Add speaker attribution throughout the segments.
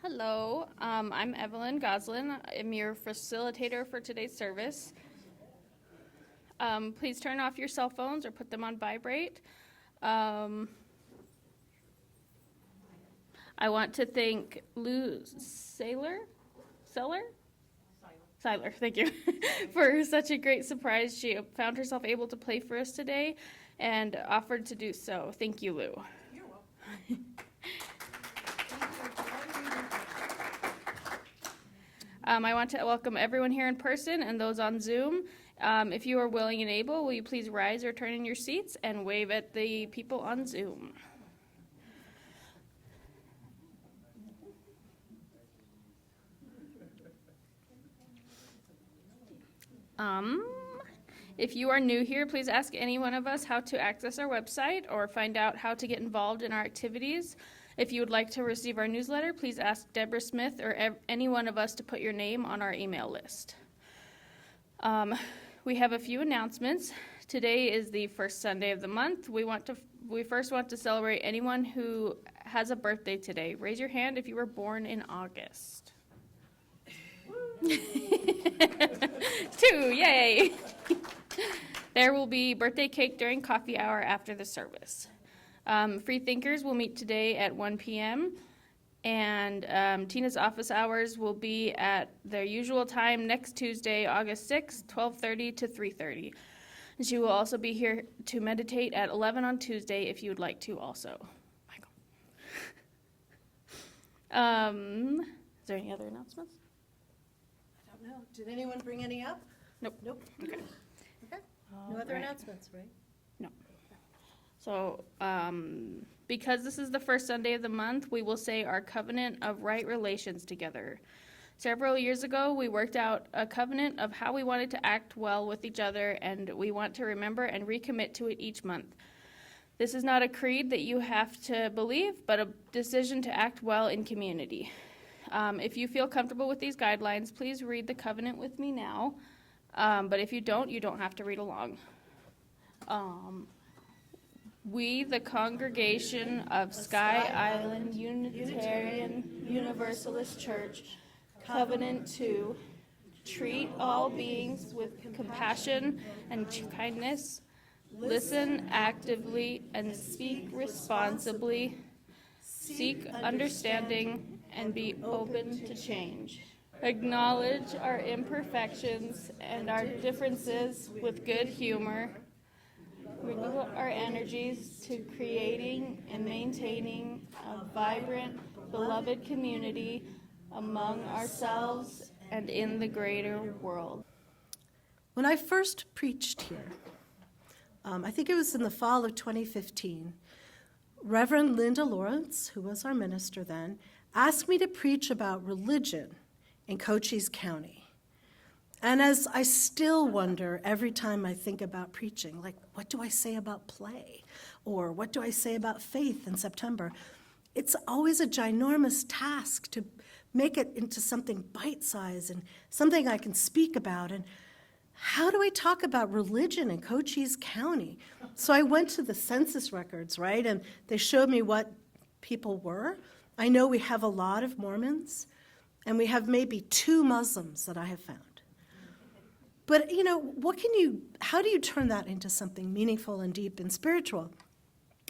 Speaker 1: Hello, I'm Evelyn Goslin. I'm your facilitator for today's service. Please turn off your cell phones or put them on vibrate. I want to thank Lou Seiler, thank you, for such a great surprise. She found herself able to play for us today and offered to do so. Thank you, Lou.
Speaker 2: You're welcome.
Speaker 1: I want to welcome everyone here in person and those on Zoom. If you are willing and able, will you please rise or turn in your seats and wave at the people on Zoom? If you are new here, please ask any one of us how to access our website or find out how to get involved in our activities. If you would like to receive our newsletter, please ask Deborah Smith or any one of us to put your name on our email list. We have a few announcements. Today is the first Sunday of the month. We first want to celebrate anyone who has a birthday today. Raise your hand if you were born in August. 2, yay! There will be birthday cake during coffee hour after the service. Free Thinkers will meet today at 1 p.m. and Tina's office hours will be at their usual time next Tuesday, August 6th, 12:30 to 3:30. She will also be here to meditate at 11 on Tuesday if you would like to also. Michael. Is there any other announcements?
Speaker 2: I don't know. Did anyone bring any up?
Speaker 1: Nope.
Speaker 2: Nope.
Speaker 1: Okay.
Speaker 2: Okay. No other announcements, right?
Speaker 1: No. So, because this is the first Sunday of the month, we will say our covenant of right relations together. Several years ago, we worked out a covenant of how we wanted to act well with each other, and we want to remember and recommit to it each month. This is not a creed that you have to believe, but a decision to act well in community. If you feel comfortable with these guidelines, please read the covenant with me now. But if you don't have to read along. We, the congregation of Sky Island Unitarian Universalist Church, covenant to treat all beings with compassion and kindness, listen actively and speak responsibly, seek understanding and be open to change. Acknowledge our imperfections and our differences with good humor. Renewal our energies to creating and maintaining a vibrant, beloved community among ourselves and in the greater world.
Speaker 2: When I first preached here, I think it was in the fall of 2015, Reverend Linda Lawrence, who was our minister then, asked me to preach about religion in Cochise County. And as I still wonder every time I think about preaching, like, what do I say about play? Or what do I say about faith in September? It's always a ginormous task to make it into something bite-sized and something I can speak about. And how do I talk about religion in Cochise County? So I went to the census records, right? And they showed me what people were. I know we have a lot of Mormons, and we have maybe 2 Muslims that I have found. But, how do you turn that into something meaningful and deep and spiritual?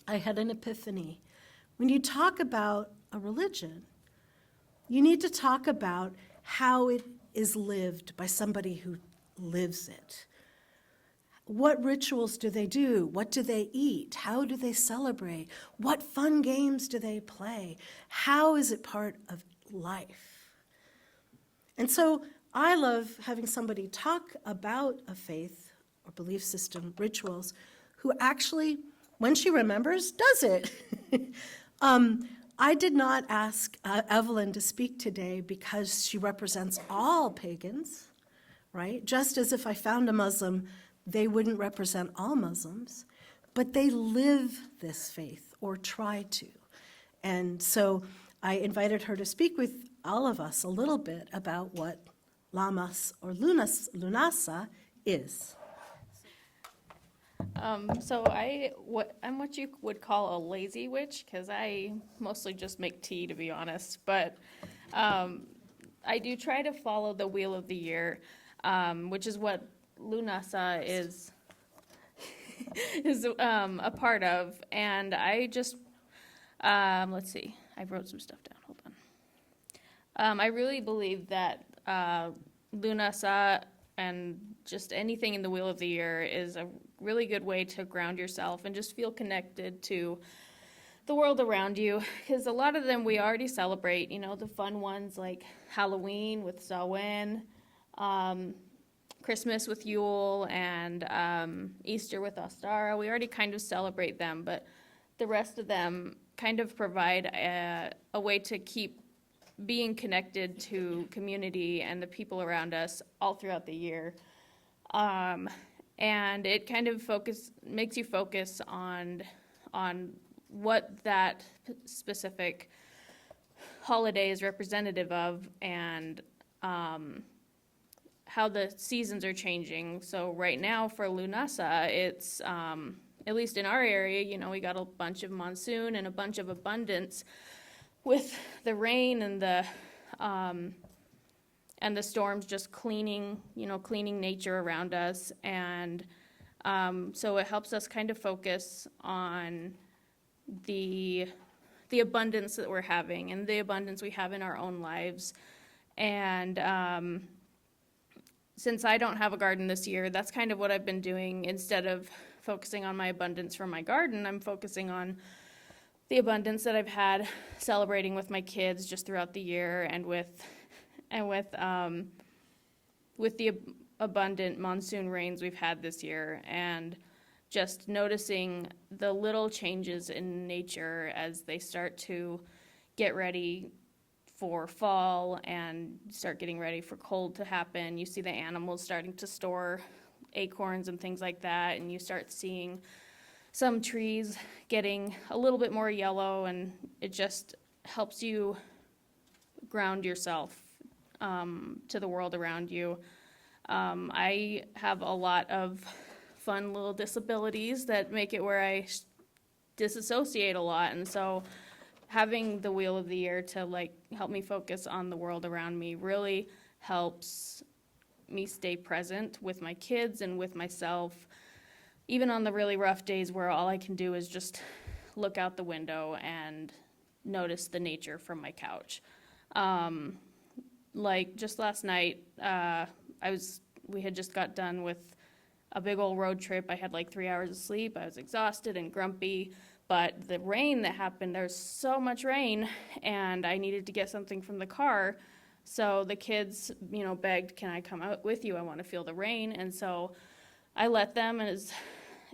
Speaker 2: I had an epiphany. When you talk about a religion, you need to talk about how it is lived by somebody who lives it. What rituals do they do? What do they eat? How do they celebrate? What fun games do they play? How is it part of life? And so I love having somebody talk about a faith or belief system, rituals, who actually, when she remembers, does it. I did not ask Evelyn to speak today because she represents all pagans, right? Just as if I found a Muslim, they wouldn't represent all Muslims, but they live this faith or try to. And so I invited her to speak with all of us a little bit about what Lamas or Lughnasadh is.
Speaker 1: So I'm what you would call a lazy witch, because I mostly just make tea, to be honest. But I do try to follow the wheel of the year, which is what Lughnasadh is a part of. And I just, let's see, I wrote some stuff down, hold on. I really believe that Lughnasadh and just anything in the wheel of the year is a really good way to ground yourself and just feel connected to the world around you, because a lot of them we already celebrate, you know, the fun ones like Halloween with Samhain, Christmas with Yule, and Easter with Ostara. We already kind of celebrate them, but the rest of them kind of provide a way to keep being connected to community and the people around us all throughout the year. And it kind of makes you focus on what that specific holiday is representative of, and how the seasons are changing. So right now for Lughnasadh, it's, at least in our area, you know, we got a bunch of monsoon and a bunch of abundance with the rain and the storms just cleaning nature around us. And so it helps us kind of focus on the abundance that we're having and the abundance we have in our own lives. And since I don't have a garden this year, that's kind of what I've been doing. Instead of focusing on my abundance from my garden, I'm focusing on the abundance that I've had celebrating with my kids just throughout the year, and with the abundant monsoon rains we've had this year, and just noticing the little changes in nature as they start to get ready for fall and start getting ready for cold to happen. You see the animals starting to store acorns and things like that, and you start seeing some trees getting a little bit more yellow, and it just helps you ground yourself to the world around you. I have a lot of fun little disabilities that make it where I disassociate a lot, and so having the wheel of the year to like help me focus on the world around me really helps me stay present with my kids and with myself, even on the really rough days where all I can do is just look out the window and notice the nature from my couch. Like just last night, we had just got done with a big old road trip. I had like 3 hours of sleep. I was exhausted and grumpy, but the rain that happened, there's so much rain, and I needed to get something from the car. So the kids, you know, begged, "Can I come out with you? I want to feel the rain." And so I let them, and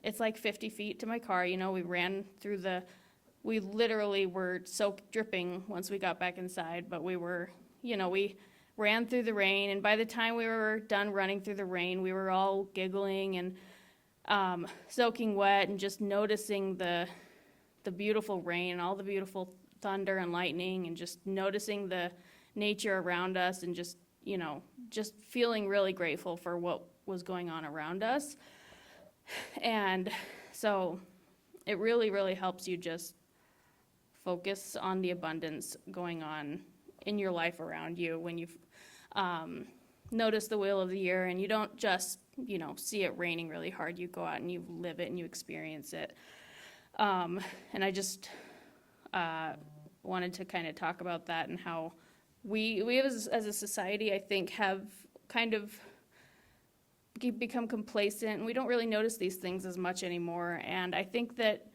Speaker 1: it's like 50 feet to my car. You know, we literally were soaked dripping once we got back inside, but we ran through the rain, and by the time we were done running through the rain, we were all giggling and soaking wet and just noticing the beautiful rain and all the beautiful thunder and lightning, and just noticing the nature around us, and just feeling really grateful for what was going on around us. And so it really, really helps you just focus on the abundance going on in your life around you when you notice the wheel of the year, and you don't just see it raining really hard. You go out and you live it and you experience it. And I just wanted to kind of talk about that, and how we as a society, I think, have kind of become complacent, and we don't really notice these things as much anymore. And I think that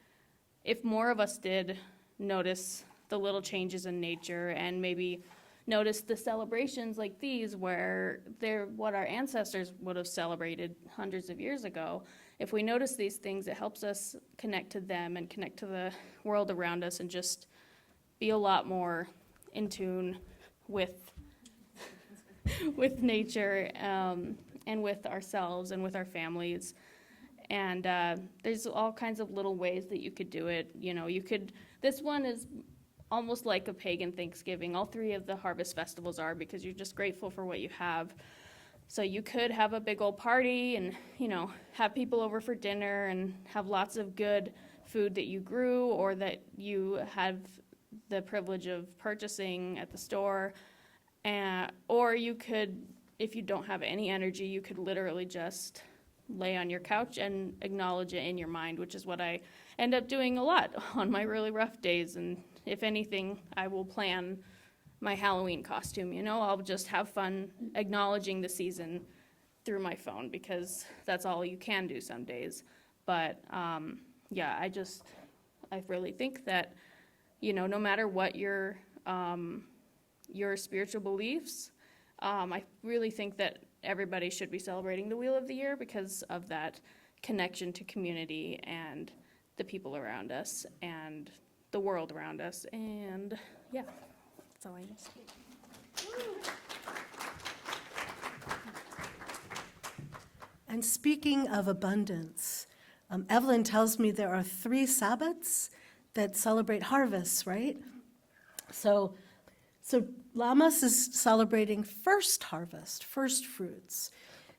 Speaker 1: if more of us did notice the little changes in nature, and maybe notice the celebrations like these, where they're what our ancestors would have celebrated hundreds of years ago, if we notice these things, it helps us connect to them and connect to the world around us, and just be a lot more in tune with nature, and with ourselves and with our families. And there's all kinds of little ways that you could do it. This one is almost like a pagan Thanksgiving. All three of the harvest festivals are, because you're just grateful for what you have. So you could have a big old party and, have people over for dinner and have lots of good food that you grew or that you have the privilege of purchasing at the store. Or you could, if you don't have any energy, you could literally just lay on your couch and acknowledge it in your mind, which is what I end up doing a lot on my really rough days. And if anything, I will plan my Halloween costume, I'll just have fun acknowledging the season through my phone, because that's all you can do some days. But yeah, I really think that, no matter what your spiritual beliefs, I really think that everybody should be celebrating the Wheel of the Year because of that connection to community and the people around us and the world around us. And yeah, that's all I need to say.
Speaker 2: And speaking of abundance, Evelyn tells me there are 3 Sabbats that celebrate harvests, right? So Lammas is celebrating first harvest, first fruits.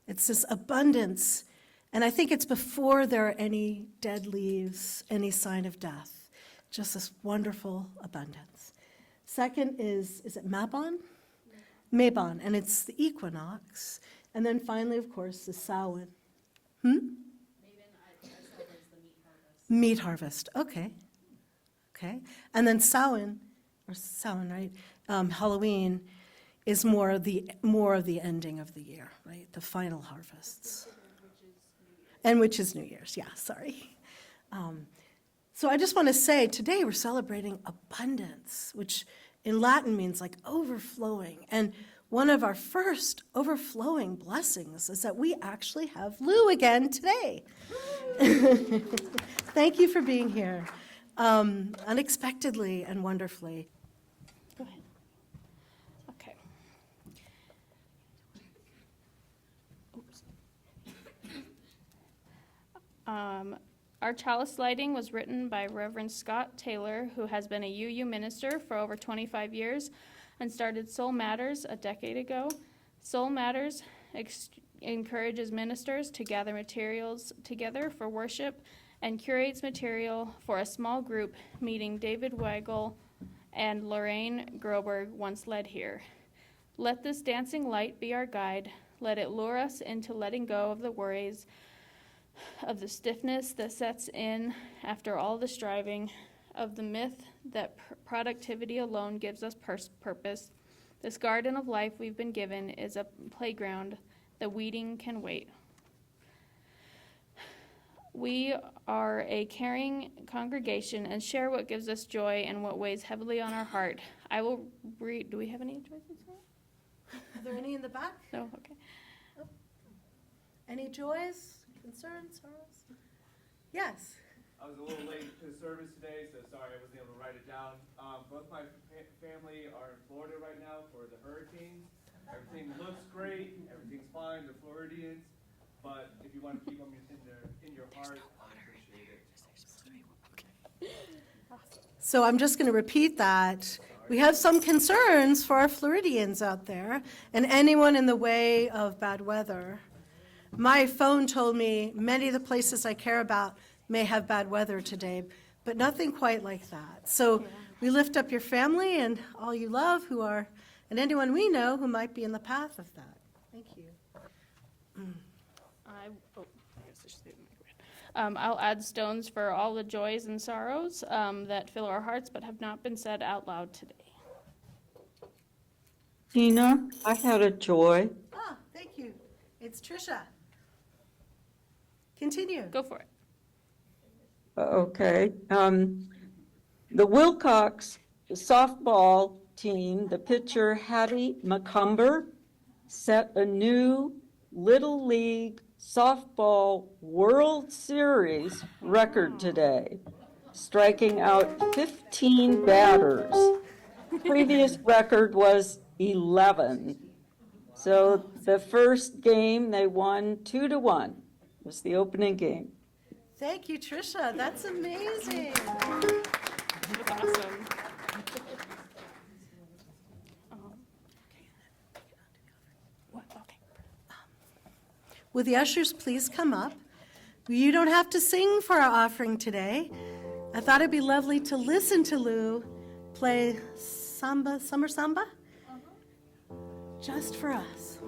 Speaker 2: It's this abundance, and I think it's before there are any dead leaves, any sign of death. Just this wonderful abundance. Second is it Mabon? Mabon, and it's the equinox. And then finally, of course, the Samhain. Meat harvest, okay. And then Samhain, right? Halloween is more of the ending of the year, right? The final harvests. Which is New Year's, yeah, sorry. So I just want to say, today we're celebrating abundance, which in Latin means like overflowing. And one of our first overflowing blessings is that we actually have Lou again today. Thank you for being here, unexpectedly and wonderfully.
Speaker 1: Go ahead. Okay. Oops. Our chalice lighting was written by Reverend Scott Taylor, who has been a UU minister for over 25 years and started Soul Matters a decade ago. Soul Matters encourages ministers to gather materials together for worship and curates material for a small group meeting David Weigel and Lorraine Groberg once led here. Let this dancing light be our guide. Let it lure us into letting go of the worries, of the stiffness that sets in after all the striving, of the myth that productivity alone gives us purpose. This garden of life we've been given is a playground. The weeding can wait. We are a caring congregation and share what gives us joy and what weighs heavily on our heart. I will read. Do we have any choices?
Speaker 2: Are there any in the back?
Speaker 1: No? Okay.
Speaker 2: Oh. Any joys, concerns, sorrows? Yes.
Speaker 3: I was a little late to the service today, so sorry I wasn't able to write it down. Both my family are in Florida right now for the hurricanes. Everything looks great, everything's fine, they're Floridians, but if you want to keep them in your heart, I appreciate it.
Speaker 2: So I'm just going to repeat that. We have some concerns for our Floridians out there and anyone in the way of bad weather. My phone told me many of the places I care about may have bad weather today, but nothing quite like that. So we lift up your family and all you love and anyone we know who might be in the path of that. Thank you.
Speaker 1: I'll add stones for all the joys and sorrows that fill our hearts but have not been said out loud today.
Speaker 4: Tina, I had a joy.
Speaker 2: Thank you. It's Tricia. Continue.
Speaker 1: Go for it.
Speaker 4: Okay. The Wilcox softball team, the pitcher Hattie McCumber, set a new Little League Softball World Series record today, striking out 15 batters. Previous record was 11. So the first game they won 2-1. Was the opening game.
Speaker 2: Thank you, Tricia. That's amazing.
Speaker 1: That's awesome.
Speaker 2: Will the ushers please come up? You don't have to sing for our offering today. I thought it'd be lovely to listen to Lou play samba, summer samba? Just for us.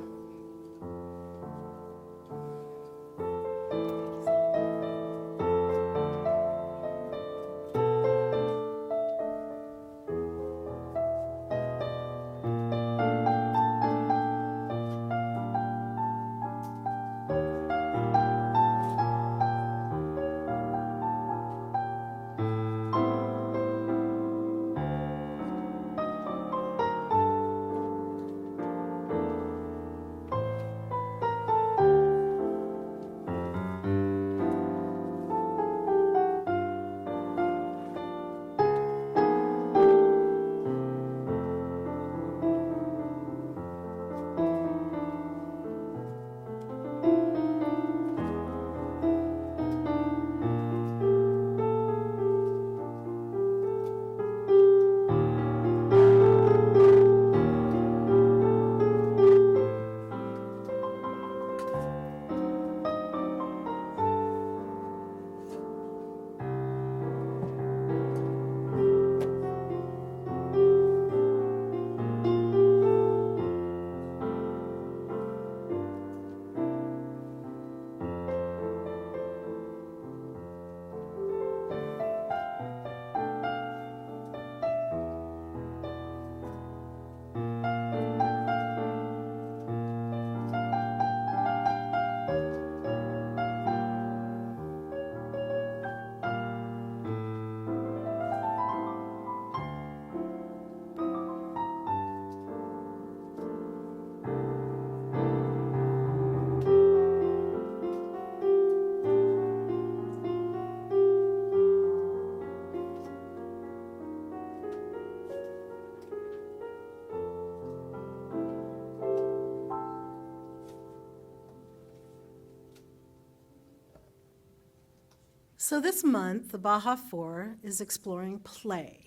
Speaker 2: So this month, the Baja Four is exploring play.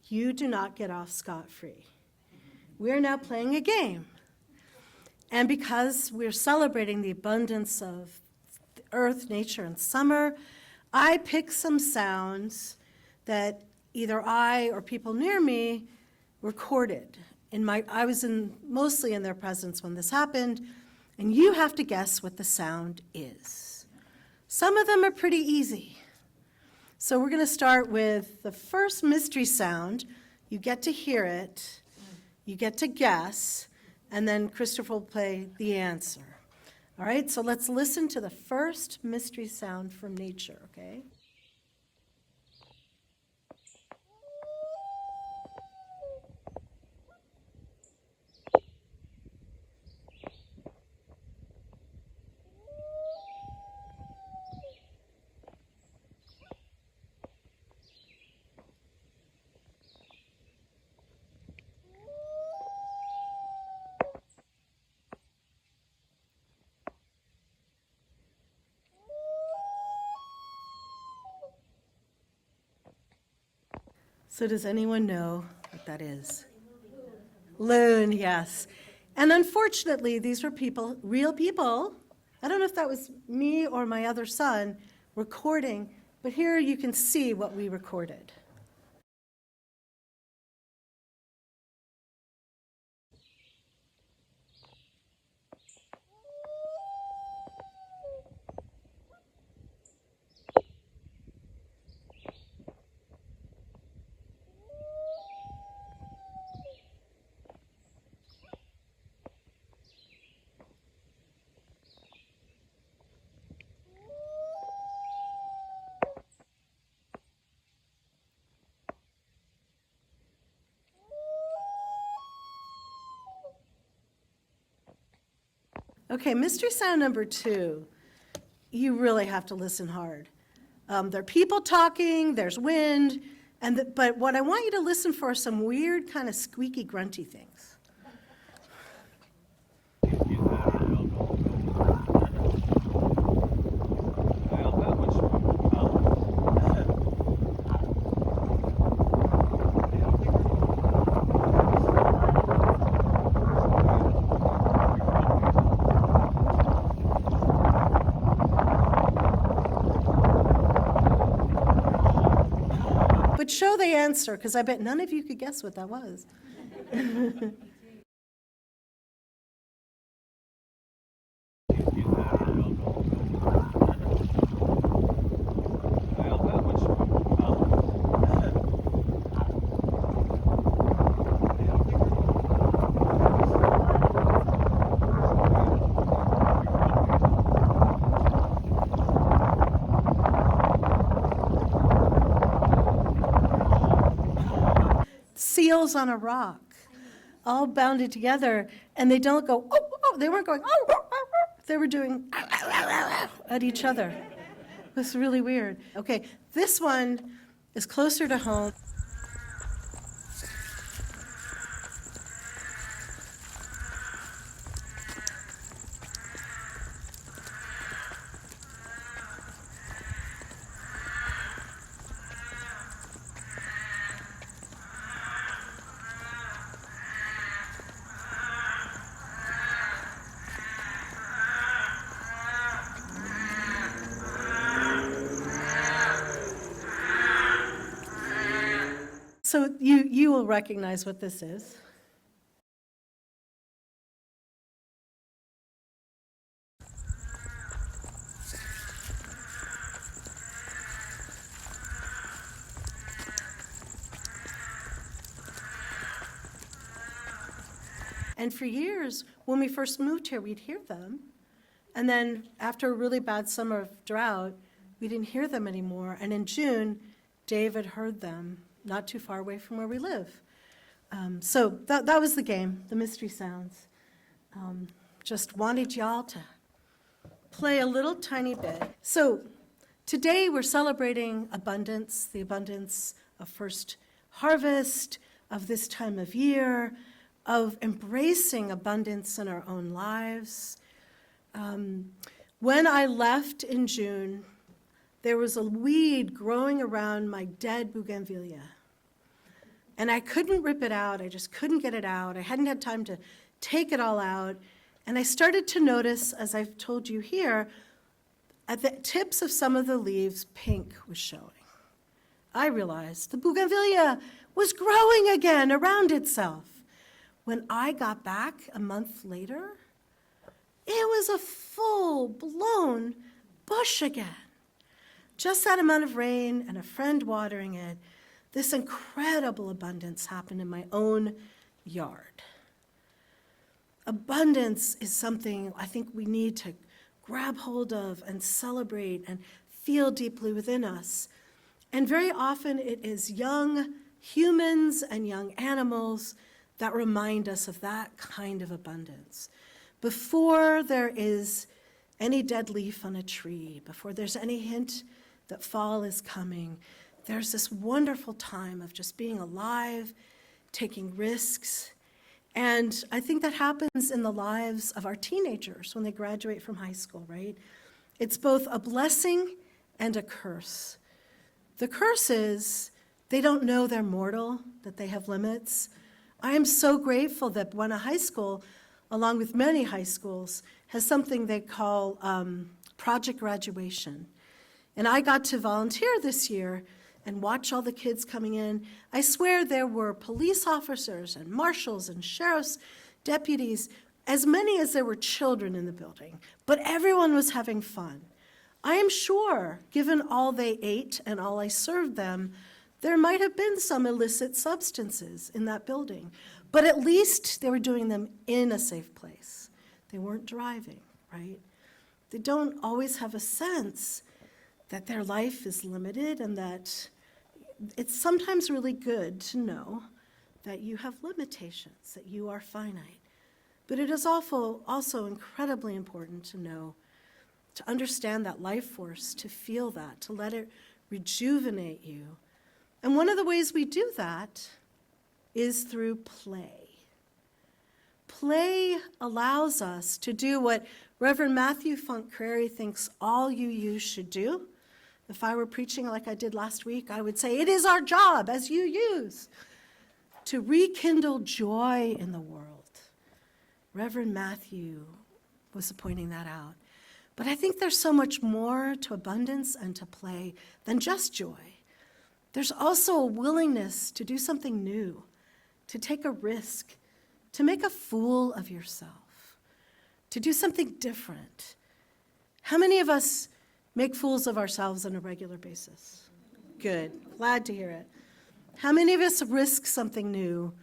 Speaker 2: You do not get off scot-free. We are now playing a game. And because we're celebrating the abundance of the earth, nature, and summer, I picked some sounds that either I or people near me recorded. I was mostly in their presence when this happened, and you have to guess what the sound is. Some of them are pretty easy. So we're going to start with the first mystery sound. You get to hear it, you get to guess, and then Christopher will play the answer. All right, so let's listen to the first mystery sound from nature, okay? So does anyone know what that is? Loon, yes. And unfortunately, these were people, real people. I don't know if that was me or my other son recording, but here you can see what we recorded. Okay, mystery sound number 2. You really have to listen hard. There are people talking, there's wind, but what I want you to listen for are some weird kind of squeaky, grunty things. But could show the answer, because I bet none of you could guess what that was. Seals on a rock, all bounded together, and they don't go, oh, oh, they weren't going, oh, oh, oh, oh. They were doing at each other. It was really weird. Okay, this one is closer to home. So you will recognize what this is. And for years, when we first moved here, we'd hear them. And then after a really bad summer of drought, we didn't hear them anymore. And in June, David heard them not too far away from where we live. So that was the game, the mystery sounds. Just wanted y'all to play a little tiny bit. So today we're celebrating abundance, the abundance of first harvest, of this time of year, of embracing abundance in our own lives. When I left in June, there was a weed growing around my dead bougainvillea. And I couldn't rip it out. I just couldn't get it out. I hadn't had time to take it all out. And I started to notice, as I've told you here, at the tips of some of the leaves, pink was showing. I realized the bougainvillea was growing again around itself. When I got back a month later, it was a full-blown bush again. Just that amount of rain and a friend watering it, this incredible abundance happened in my own yard. Abundance is something I think we need to grab hold of and celebrate and feel deeply within us. And very often it is young humans and young animals that remind us of that kind of abundance. Before there is any dead leaf on a tree, before there's any hint that fall is coming, there's this wonderful time of just being alive, taking risks. And I think that happens in the lives of our teenagers when they graduate from high school, right? It's both a blessing and a curse. The curse is they don't know they're mortal, that they have limits. I am so grateful that Buena High School, along with many high schools, has something they call Project Graduation. And I got to volunteer this year and watch all the kids coming in. I swear there were police officers and marshals and sheriff's deputies, as many as there were children in the building, but everyone was having fun. I am sure, given all they ate and all I served them, there might have been some illicit substances in that building, but at least they were doing them in a safe place. They weren't driving, right? They don't always have a sense that their life is limited and that it's sometimes really good to know that you have limitations, that you are finite. But it is also incredibly important to know, to understand that life force, to feel that, to let it rejuvenate you. And one of the ways we do that is through play. Play allows us to do what Reverend Matthew Funk Crary thinks all UUs should do. If I were preaching like I did last week, I would say, it is our job as UUs to rekindle joy in the world. Reverend Matthew was pointing that out. But I think there's so much more to abundance and to play than just joy. There's also a willingness to do something new, to take a risk, to make a fool of yourself, to do something different. How many of us make fools of ourselves on a regular basis? Good, glad to hear it. How many of us risk something new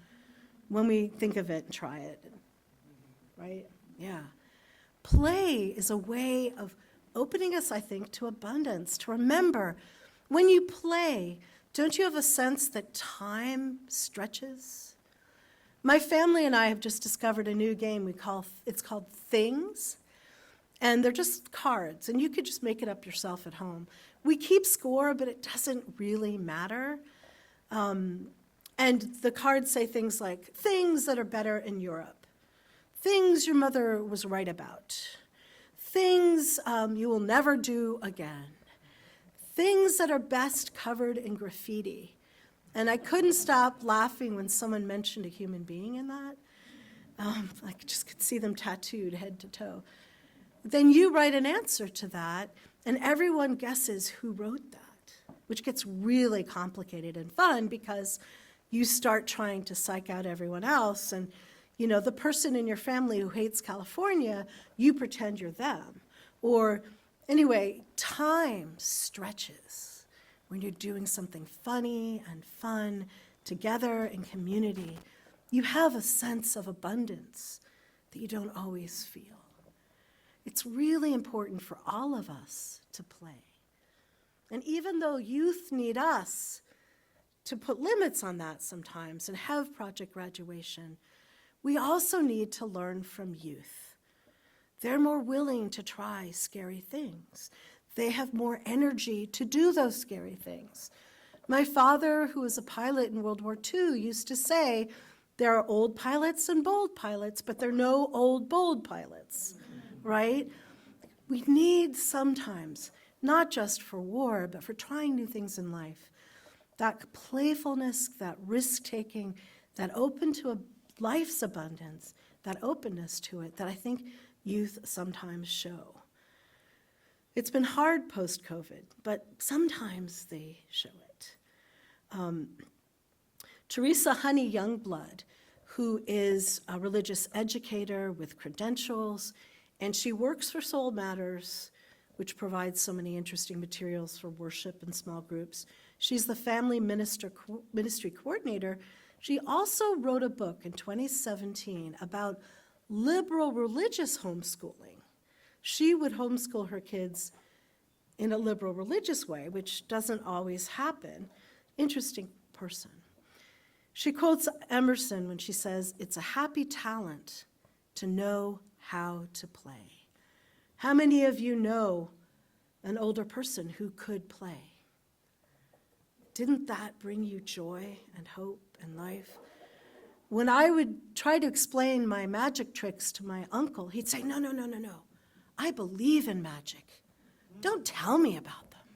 Speaker 2: when we think of it and try it? Right? Yeah. Play is a way of opening us, I think, to abundance, to remember. When you play, don't you have a sense that time stretches? My family and I have just discovered a new game it's called Things, and they're just cards, and you could just make it up yourself at home. We keep score, but it doesn't really matter. And the cards say things like, things that are better in Europe, things your mother was right about, things you will never do again, things that are best covered in graffiti. And I couldn't stop laughing when someone mentioned a human being in that. I just could see them tattooed head to toe. Then you write an answer to that, and everyone guesses who wrote that, which gets really complicated and fun because you start trying to psych out everyone else. And, the person in your family who hates California, you pretend you're them. Or, anyway, time stretches when you're doing something funny and fun together in community. You have a sense of abundance that you don't always feel. It's really important for all of us to play. And even though youth need us to put limits on that sometimes and have project graduation, we also need to learn from youth. They're more willing to try scary things. They have more energy to do those scary things. My father, who was a pilot in World War II, used to say, there are old pilots and bold pilots, but there are no old, bold pilots, right? We need sometimes, not just for war, but for trying new things in life, that playfulness, that risk-taking, that open to life's abundance, that openness to it, that I think youth sometimes show. It's been hard post-COVID, but sometimes they show it. Teresa Honey Youngblood, who is a religious educator with credentials, and she works for Soul Matters, which provides so many interesting materials for worship and small groups. She's the family ministry coordinator. She also wrote a book in 2017 about liberal religious homeschooling. She would homeschool her kids in a liberal religious way, which doesn't always happen. Interesting person. She quotes Emerson when she says, "It's a happy talent to know how to play." How many of you know an older person who could play? Didn't that bring you joy and hope and life? When I would try to explain my magic tricks to my uncle, he'd say, no. I believe in magic. Don't tell me about them.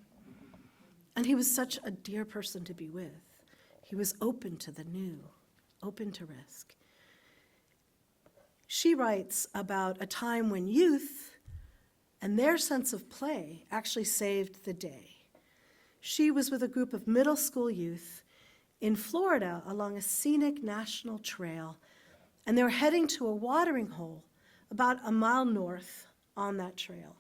Speaker 2: And he was such a dear person to be with. He was open to the new, open to risk. She writes about a time when youth and their sense of play actually saved the day. She was with a group of middle school youth in Florida along a scenic national trail, and they were heading to a watering hole about a mile north on that trail.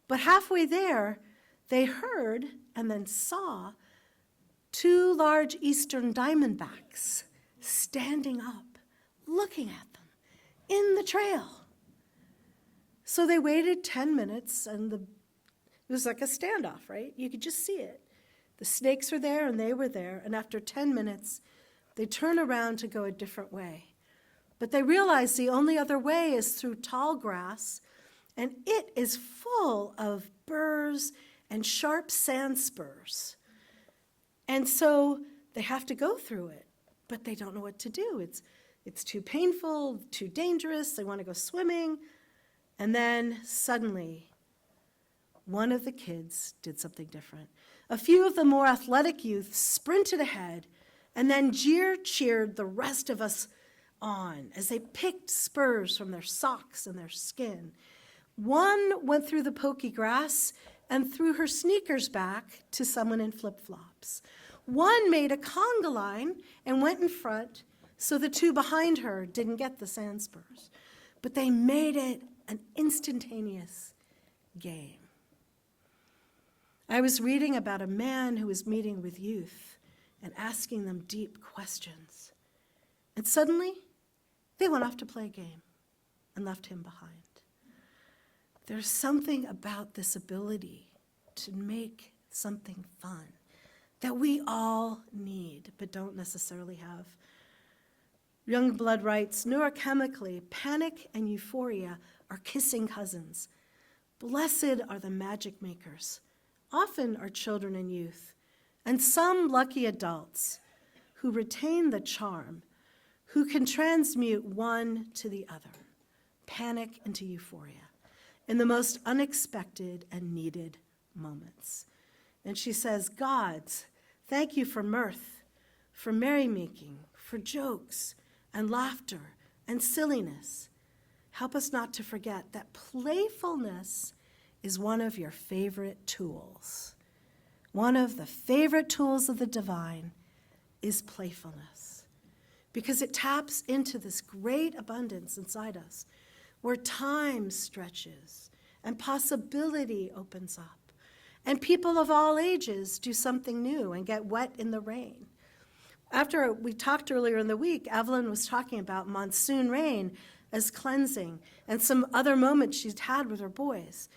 Speaker 2: But halfway there, they heard and then saw two large eastern diamondbacks standing up, looking at them in the trail. So they waited 10 minutes, and it was like a standoff, right? You could just see it. The snakes were there, and they were there, and after 10 minutes, they turn around to go a different way. But they realize the only other way is through tall grass, and it is full of burrs and sharp sand spurs. And so they have to go through it, but they don't know what to do. It's too painful, too dangerous, they want to go swimming. And then suddenly, one of the kids did something different. A few of the more athletic youth sprinted ahead and then cheered the rest of us on as they picked spurs from their socks and their skin. One went through the pokey grass and threw her sneakers back to someone in flip-flops. One made a conga line and went in front so the two behind her didn't get the sand spurs. But they made it an instantaneous game. I was reading about a man who was meeting with youth and asking them deep questions. And suddenly, they went off to play a game and left him behind. There's something about this ability to make something fun that we all need but don't necessarily have. Youngblood writes, neurochemically, panic and euphoria are kissing cousins. Blessed are the magic makers, often are children and youth, and some lucky adults who retain the charm, who can transmute one to the other, panic into euphoria, in the most unexpected and needed moments. And she says, gods, thank you for mirth, for merrymaking, for jokes and laughter and silliness. Help us not to forget that playfulness is one of your favorite tools. One of the favorite tools of the divine is playfulness, because it taps into this great abundance inside us where time stretches and possibility opens up, and people of all ages do something new and get wet in the rain. After we talked earlier in the week, Evelyn was talking about monsoon rain as cleansing and some other moments she'd had with her boys.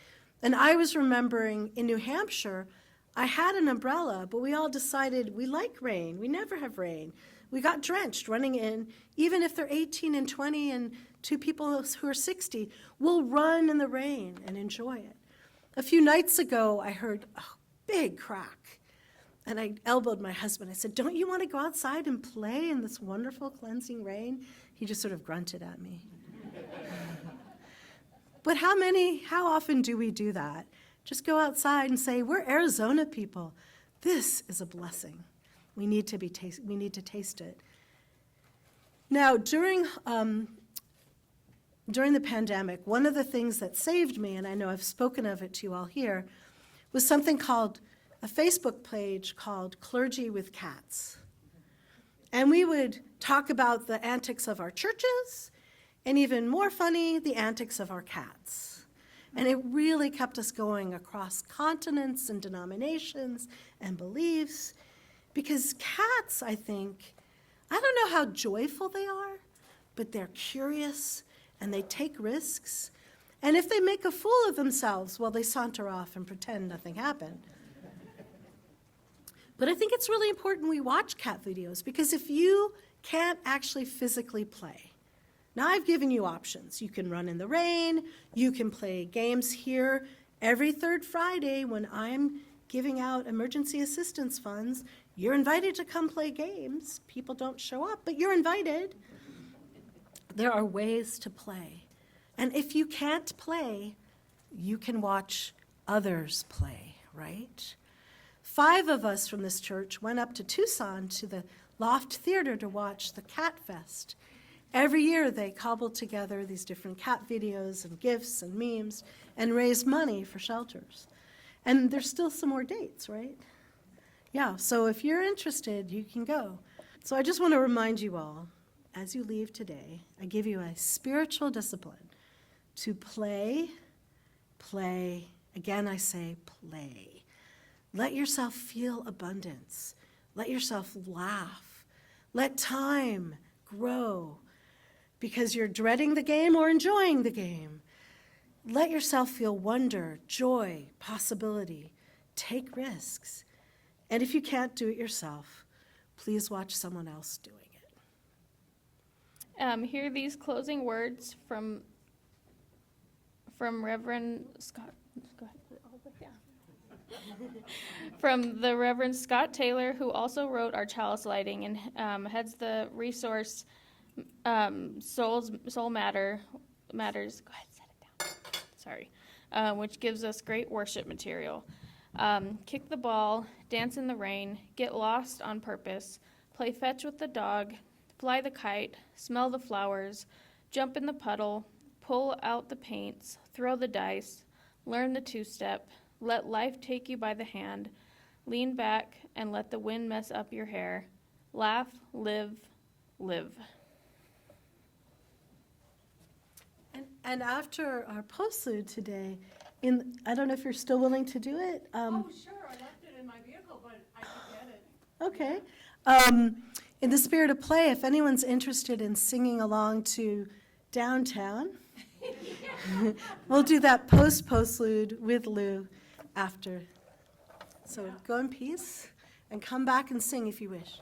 Speaker 2: And I was remembering in New Hampshire, I had an umbrella, but we all decided we like rain. We never have rain. We got drenched running in. Even if they're 18 and 20 and two people who are 60, we'll run in the rain and enjoy it. A few nights ago, I heard a big crack. And I elbowed my husband. I said, don't you want to go outside and play in this wonderful cleansing rain? He just sort of grunted at me. But how often do we do that? Just go outside and say, we're Arizona people. This is a blessing. We need to taste it. Now, during the pandemic, one of the things that saved me, and I know I've spoken of it to you all here, was something called a Facebook page called Clergy with Cats. And we would talk about the antics of our churches, and even more funny, the antics of our cats. And it really kept us going across continents and denominations and beliefs, because cats, I think, I don't know how joyful they are, but they're curious and they take risks. And if they make a fool of themselves, well, they saunter off and pretend nothing happened. But I think it's really important we watch cat videos, because if you can't actually physically play, now I've given you options. You can run in the rain, you can play games here. Every third Friday when I'm giving out emergency assistance funds, you're invited to come play games. People don't show up, but you're invited. There are ways to play. And if you can't play, you can watch others play, right? 5 of us from this church went up to Tucson to the Loft Theater to watch the Cat Fest. Every year they cobble together these different cat videos and gifts and memes and raise money for shelters. And there's still some more dates, right? Yeah, so if you're interested, you can go. So I just want to remind you all, as you leave today, I give you a spiritual discipline to play, again I say play. Let yourself feel abundance. Let yourself laugh. Let time grow, because you're dreading the game or enjoying the game. Let yourself feel wonder, joy, possibility. Take risks. And if you can't do it yourself, please watch someone else doing it.
Speaker 1: Hear these closing words from Reverend Scott. Go ahead, put it all the way down. From the Reverend Scott Taylor, who also wrote our chalice lighting and heads the resource Soul Matters. Go ahead, set it down. Sorry. Which gives us great worship material. Kick the ball, dance in the rain, get lost on purpose, play fetch with the dog, fly the kite, smell the flowers, jump in the puddle, pull out the paints, throw the dice, learn the two-step, Let life take you by the hand. Lean back and let the wind mess up your hair. Laugh, live, live.
Speaker 2: And after our postlude today, I don't know if you're still willing to do it.
Speaker 5: Oh, sure, I left it in my vehicle, but I could get it.
Speaker 2: Okay. In the spirit of play, if anyone's interested in singing along to Downtown, we'll do that postlude with Lou after. So go in peace and come back and sing if you wish.